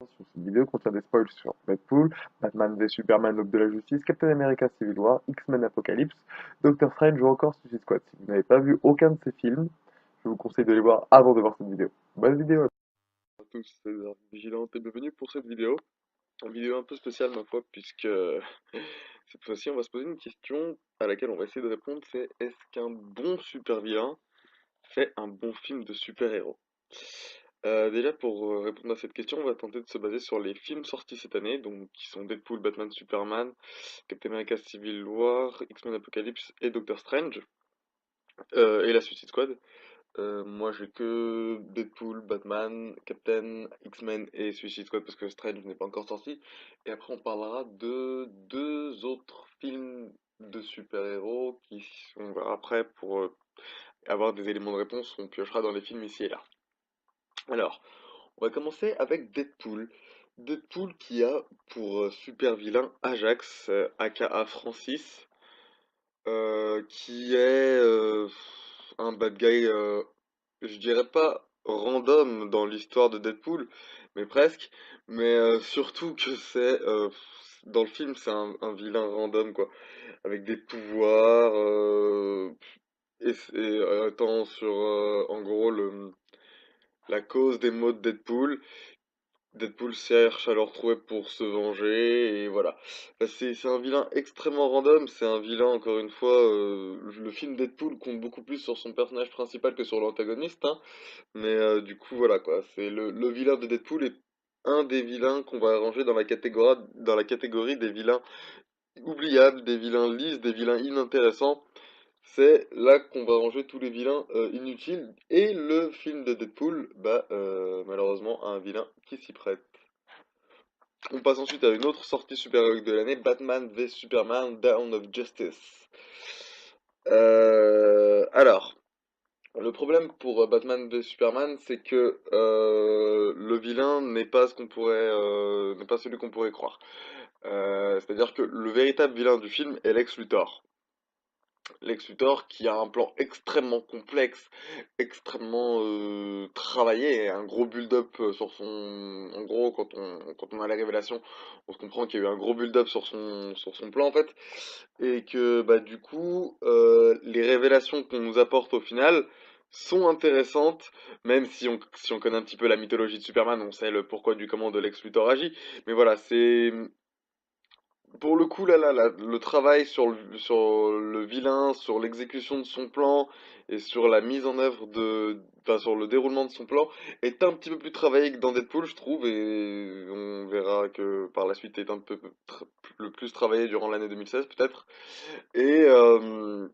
Sur cette vidéo contient des spoils sur Deadpool, Batman v Superman, l'Aube de la Justice, Captain America Civil War, X-Men Apocalypse, Doctor Strange ou encore Suicide Squad. Si vous n'avez pas vu aucun de ces films, je vous conseille de les voir avant de voir cette vidéo. Bonne vidéo! À tous, c'est Zara Vigilante et bienvenue pour cette vidéo. Une vidéo un peu spéciale ma foi puisque cette fois-ci on va se poser une question à laquelle on va essayer de répondre, c'est est-ce qu'un bon super vilain fait un bon film de super-héros? Déjà pour répondre à cette question, on va tenter de se baser sur les films sortis cette année, donc qui sont Deadpool, Batman, Superman, Captain America Civil War, X-Men Apocalypse et Doctor Strange, et la Suicide Squad. Moi j'ai que Deadpool, Batman, Captain, X-Men et Suicide Squad parce que Strange n'est pas encore sorti. Et après on parlera de deux autres films de super-héros on verra après pour avoir des éléments de réponse, on piochera dans les films ici et là. Alors, on va commencer avec Deadpool. Deadpool qui a pour super vilain Ajax, aka Francis, qui est un bad guy, je dirais pas random dans l'histoire de Deadpool, mais presque. Mais surtout que dans le film, c'est un vilain random, quoi, avec des pouvoirs, étant sur, en gros, la cause des maux de Deadpool. Deadpool cherche à le retrouver pour se venger, et voilà. Bah, c'est un vilain extrêmement random, c'est un vilain, encore une fois, le film Deadpool compte beaucoup plus sur son personnage principal que sur l'antagoniste, hein, mais du coup, voilà, quoi, c'est le vilain de Deadpool est un des vilains qu'on va ranger dans la catégorie des vilains oubliables, des vilains lisses, des vilains inintéressants. C'est là qu'on va ranger tous les vilains inutiles, et le film de Deadpool, bah, malheureusement, a un vilain qui s'y prête. On passe ensuite à une autre sortie super-héroïque de l'année, Batman v Superman Dawn of Justice. Alors, le problème pour Batman v Superman, c'est que le vilain n'est pas n'est pas celui qu'on pourrait croire. C'est-à-dire que le véritable vilain du film est Lex Luthor. Lex Luthor qui a un plan extrêmement complexe, extrêmement travaillé, et un gros build-up sur son... En gros, quand on a la révélation, on se comprend qu'il y a eu un gros build-up sur son plan en fait, et que bah du coup, les révélations qu'on nous apporte au final sont intéressantes, même si on connaît un petit peu la mythologie de Superman, on sait le pourquoi du comment de Lex Luthor agit, mais voilà, c'est pour le coup, le travail sur le vilain, sur l'exécution de son plan et sur la mise en œuvre enfin, sur le déroulement de son plan est un petit peu plus travaillé que dans Deadpool, je trouve, et on verra que par la suite est un peu le plus travaillé durant l'année 2016 peut-être. Et, euh,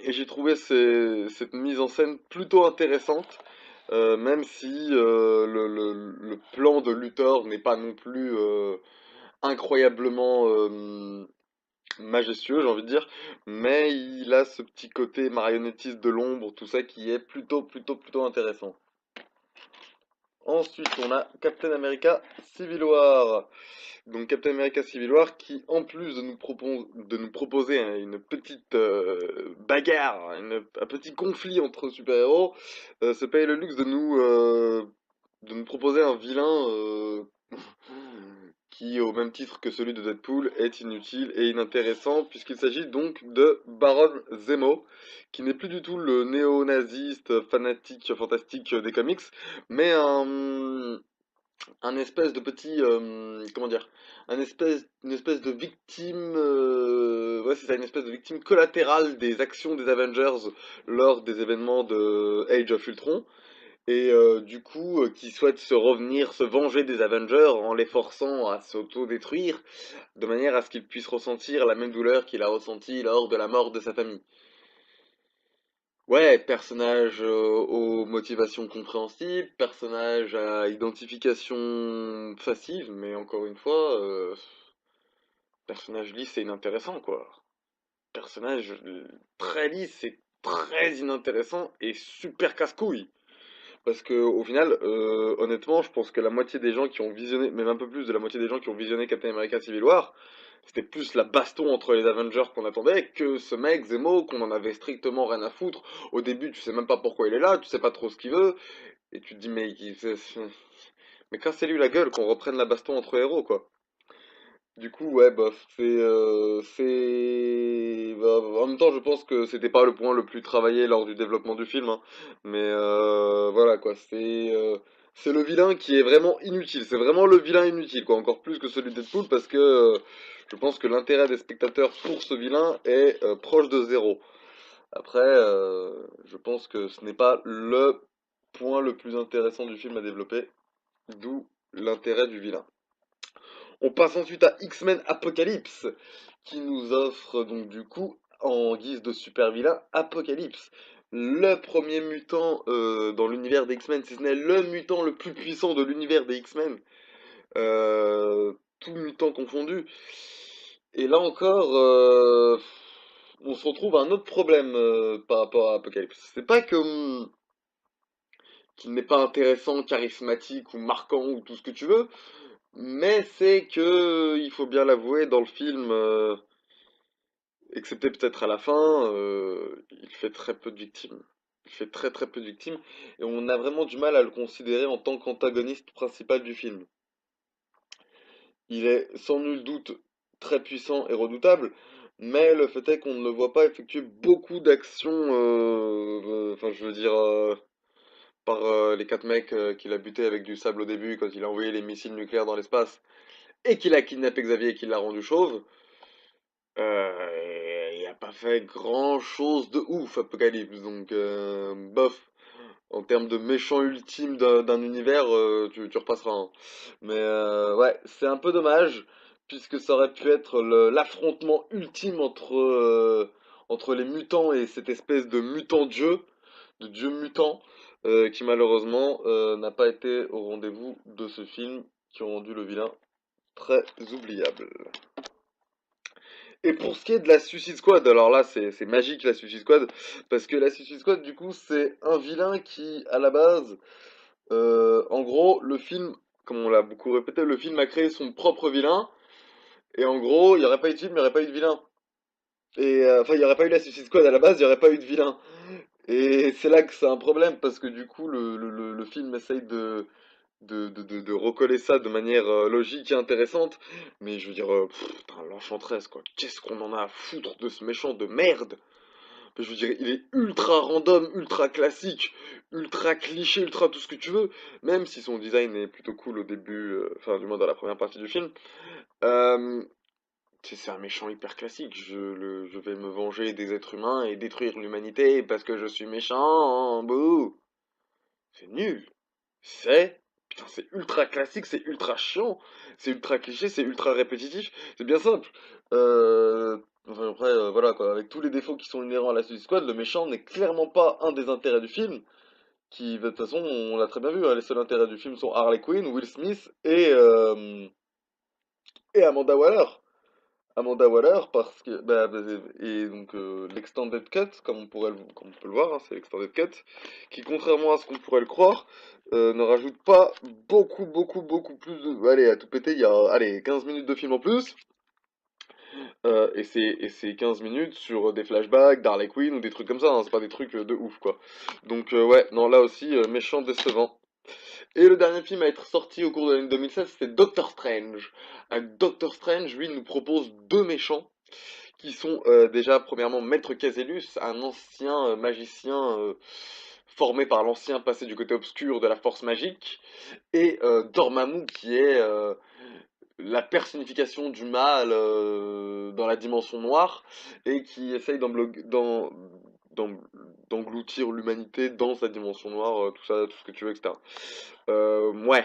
et j'ai trouvé cette mise en scène plutôt intéressante, même si le plan de Luthor n'est pas non plus incroyablement majestueux, j'ai envie de dire, mais il a ce petit côté marionnettiste de l'ombre, tout ça qui est plutôt intéressant. Ensuite, on a Captain America Civil War. Donc Captain America Civil War qui, en plus de nous proposer hein, une petite bagarre, un petit conflit entre super-héros, se paye le luxe de nous proposer un vilain qui, au même titre que celui de Deadpool, est inutile et inintéressant, puisqu'il s'agit donc de Baron Zemo, qui n'est plus du tout le néo-naziste fanatique fantastique des comics, mais un espèce de petit, comment dire, une espèce de victime, ouais c'est ça, une espèce de victime collatérale des actions des Avengers lors des événements de Age of Ultron, et du coup qui souhaite se venger des Avengers en les forçant à s'auto-détruire, de manière à ce qu'il puisse ressentir la même douleur qu'il a ressentie lors de la mort de sa famille. Ouais, personnage aux motivations compréhensibles, personnage à identification facile, mais encore une fois, personnage lisse et inintéressant, quoi. Personnage très lisse et très inintéressant et super casse-couille. Parce que au final, honnêtement, je pense que la moitié des gens qui ont visionné, même un peu plus de la moitié des gens qui ont visionné Captain America Civil War, c'était plus la baston entre les Avengers qu'on attendait que ce mec Zemo qu'on en avait strictement rien à foutre. Au début, tu sais même pas pourquoi il est là, tu sais pas trop ce qu'il veut, et tu te dis mais Mais cassez-lui la gueule, qu'on reprenne la baston entre héros, quoi. Du coup, ouais, bof, en même temps, je pense que c'était pas le point le plus travaillé lors du développement du film, hein. Mais voilà, quoi, c'est le vilain qui est vraiment inutile. C'est vraiment le vilain inutile, quoi, encore plus que celui de Deadpool, parce que je pense que l'intérêt des spectateurs pour ce vilain est proche de zéro. Après, je pense que ce n'est pas le point le plus intéressant du film à développer, d'où l'intérêt du vilain. On passe ensuite à X-Men Apocalypse, qui nous offre donc du coup, en guise de super vilain, Apocalypse. Le premier mutant dans l'univers des X-Men, si ce n'est le mutant le plus puissant de l'univers des X-Men, tout mutant confondu. Et là encore, on se retrouve à un autre problème par rapport à Apocalypse. C'est pas que qu'il n'est pas intéressant, charismatique ou marquant ou tout ce que tu veux, mais c'est que, il faut bien l'avouer, dans le film, excepté peut-être à la fin, il fait très peu de victimes. Il fait très très peu de victimes, et on a vraiment du mal à le considérer en tant qu'antagoniste principal du film. Il est sans nul doute très puissant et redoutable, mais le fait est qu'on ne le voit pas effectuer beaucoup d'actions, enfin je veux dire, par les quatre mecs qu'il a butés avec du sable au début quand il a envoyé les missiles nucléaires dans l'espace, et qu'il a kidnappé Xavier et qu'il l'a rendu chauve. Il a pas fait grand chose de ouf, Apocalypse, donc bof. En termes de méchant ultime d'un univers, tu repasseras, hein. Mais ouais, c'est un peu dommage, puisque ça aurait pu être l'affrontement ultime entre les mutants et cette espèce de mutant-dieu, de dieu mutant, qui malheureusement n'a pas été au rendez-vous de ce film, qui ont rendu le vilain très oubliable. Et pour ce qui est de la Suicide Squad, alors là c'est magique la Suicide Squad, parce que la Suicide Squad du coup c'est un vilain qui à la base, en gros le film, comme on l'a beaucoup répété, le film a créé son propre vilain, et en gros il n'y aurait pas eu de film, il n'y aurait pas eu de vilain. Et enfin il n'y aurait pas eu la Suicide Squad à la base, il n'y aurait pas eu de vilain. Et c'est là que c'est un problème, parce que du coup le film essaye de recoller ça de manière logique et intéressante. Mais je veux dire, putain, l'Enchantresse, quoi. Qu'est-ce qu'on en a à foutre de ce méchant de merde? Je veux dire, il est ultra random, ultra classique, ultra cliché, ultra tout ce que tu veux. Même si son design est plutôt cool au début, enfin, du moins dans la première partie du film. Euh, c'est un méchant hyper classique. Je vais me venger des êtres humains et détruire l'humanité parce que je suis méchant. Bouh! C'est nul. C'est Putain, c'est ultra classique, c'est ultra chiant, c'est ultra cliché, c'est ultra répétitif. C'est bien simple. Enfin, après, voilà quoi. Avec tous les défauts qui sont inhérents à la Suicide Squad, le méchant n'est clairement pas un des intérêts du film. Qui, de toute façon, on l'a très bien vu, hein, les seuls intérêts du film sont Harley Quinn, Will Smith et Amanda Waller. Amanda Waller parce que et donc l'extended cut comme on peut le voir, hein, c'est l'extended cut qui, contrairement à ce qu'on pourrait le croire, ne rajoute pas beaucoup plus de, allez, à tout péter, il y a, allez, 15 minutes de film en plus, et c'est 15 minutes sur des flashbacks d'Harley Quinn ou des trucs comme ça, hein, c'est pas des trucs de ouf quoi. Donc ouais, non, là aussi méchant, décevant. Et le dernier film à être sorti au cours de l'année 2016, c'était Doctor Strange. Doctor Strange, lui, nous propose deux méchants qui sont déjà premièrement Maître Caselus, un ancien magicien formé par l'ancien passé du côté obscur de la force magique, et Dormammu qui est la personnification du mal dans la dimension noire, et qui essaye d'engloutir l'humanité dans sa dimension noire, tout ça, tout ce que tu veux, etc. Ouais.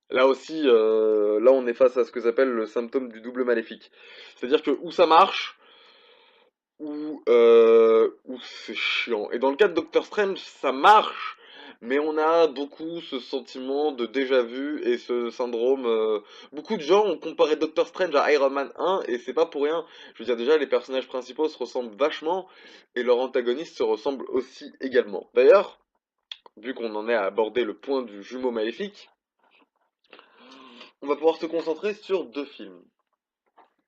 Là aussi, là on est face à ce que s'appelle le symptôme du double maléfique. C'est-à-dire que où ça marche, ou c'est chiant. Et dans le cas de Doctor Strange, ça marche, mais on a beaucoup ce sentiment de déjà-vu et ce syndrome. Beaucoup de gens ont comparé Doctor Strange à Iron Man 1, et c'est pas pour rien. Je veux dire, déjà, les personnages principaux se ressemblent vachement, et leurs antagonistes se ressemblent aussi également. D'ailleurs, vu qu'on en est à aborder le point du jumeau maléfique, on va pouvoir se concentrer sur deux films.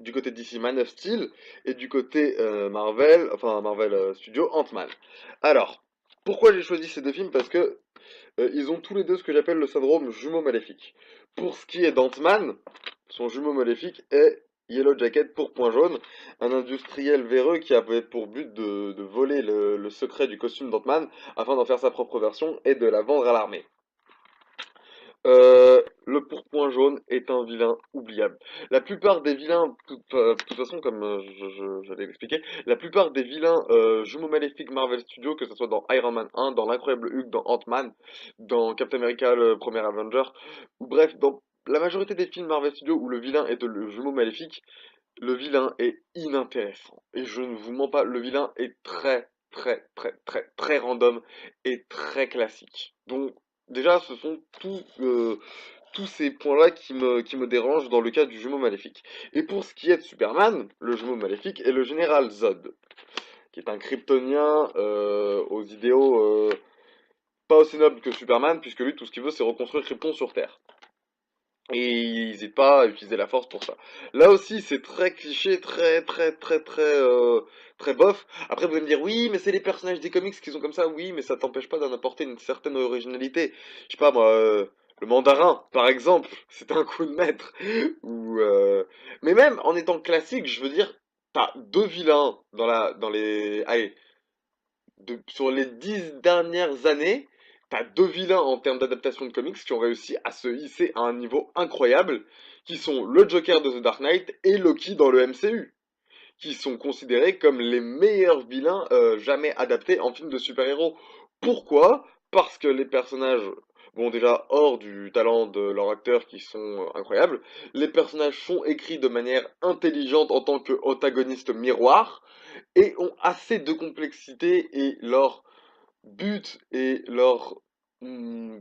Du côté de DC, Man of Steel, et du côté Marvel, enfin Marvel Studio, Ant-Man. Alors, Pourquoi j'ai choisi ces deux films? Parce que ils ont tous les deux ce que j'appelle le syndrome jumeau maléfique. Pour ce qui est d'Ant-Man, son jumeau maléfique est Yellow Jacket pour Point Jaune, un industriel véreux qui avait pour but de voler le secret du costume d'Ant-Man afin d'en faire sa propre version et de la vendre à l'armée. Le pourpoint jaune est un vilain oubliable. La plupart des vilains, de toute façon, comme j'allais l'expliquer, la plupart des vilains jumeaux maléfiques Marvel Studios, que ce soit dans Iron Man 1, dans l'Incroyable Hulk, dans Ant-Man, dans Captain America, le premier Avenger, ou bref, dans la majorité des films Marvel Studios où le vilain est le jumeau maléfique, le vilain est inintéressant. Et je ne vous mens pas, le vilain est très random et très classique. Donc, déjà, ce sont tous ces points-là qui me dérangent dans le cas du jumeau maléfique. Et pour ce qui est de Superman, le jumeau maléfique est le général Zod, qui est un kryptonien aux idéaux pas aussi nobles que Superman, puisque lui, tout ce qu'il veut, c'est reconstruire Krypton sur Terre. Et il n'hésite pas à utiliser la force pour ça. Là aussi, c'est très cliché, très bof. Après, vous allez me dire, oui, mais c'est les personnages des comics qui sont comme ça. Oui, mais ça t'empêche pas d'en apporter une certaine originalité. Je sais pas, moi, le mandarin, par exemple, c'est un coup de maître. Ou, mais même en étant classique, je veux dire, t'as deux vilains dans les, allez, sur les 10 dernières années, t'as deux vilains en termes d'adaptation de comics qui ont réussi à se hisser à un niveau incroyable, qui sont le Joker de The Dark Knight et Loki dans le MCU, qui sont considérés comme les meilleurs vilains jamais adaptés en film de super-héros. Pourquoi? Parce que les personnages, bon déjà hors du talent de leurs acteurs qui sont incroyables, les personnages sont écrits de manière intelligente en tant qu'antagonistes miroirs, et ont assez de complexité et leur but et leur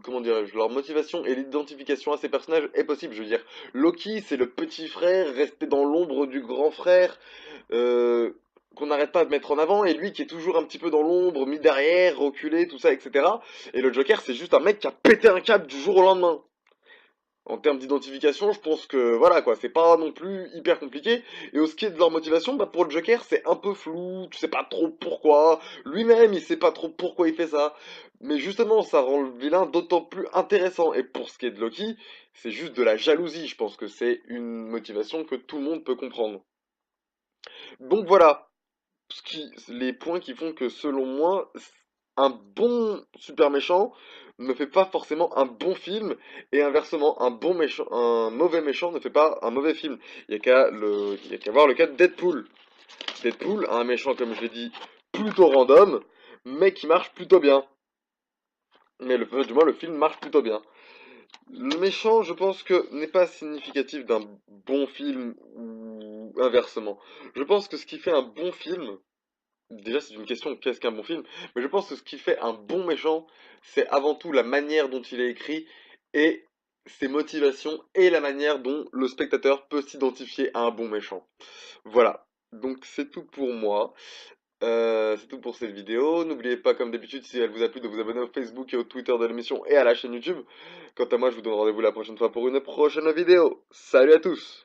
comment dirais-je, leur motivation et l'identification à ces personnages est possible. Je veux dire, Loki, c'est le petit frère resté dans l'ombre du grand frère euh, qu'on n'arrête pas de mettre en avant, et lui qui est toujours un petit peu dans l'ombre, mis derrière, reculé, tout ça, etc. Et le Joker, c'est juste un mec qui a pété un câble du jour au lendemain. En termes d'identification, je pense que voilà quoi, c'est pas non plus hyper compliqué. Et au ce qui est de leur motivation, bah pour le Joker, c'est un peu flou, tu sais pas trop pourquoi. Lui-même, il sait pas trop pourquoi il fait ça. Mais justement, ça rend le vilain d'autant plus intéressant. Et pour ce qui est de Loki, c'est juste de la jalousie. Je pense que c'est une motivation que tout le monde peut comprendre. Donc voilà, les points qui font que selon moi, un bon super méchant ne fait pas forcément un bon film, et inversement, un mauvais méchant ne fait pas un mauvais film. Il y a qu'à voir le cas de Deadpool. Deadpool a un méchant, comme je l'ai dit, plutôt random, mais qui marche plutôt bien. Mais du moins, le film marche plutôt bien. Le méchant, je pense que n'est pas significatif d'un bon film ou inversement. Je pense que ce qui fait un bon film, déjà, c'est une question, qu'est-ce qu'un bon film? Mais je pense que ce qui fait un bon méchant, c'est avant tout la manière dont il est écrit et ses motivations et la manière dont le spectateur peut s'identifier à un bon méchant. Voilà. Donc c'est tout pour moi. C'est tout pour cette vidéo. N'oubliez pas, comme d'habitude, si elle vous a plu, de vous abonner au Facebook et au Twitter de l'émission et à la chaîne YouTube. Quant à moi, je vous donne rendez-vous la prochaine fois pour une prochaine vidéo. Salut à tous!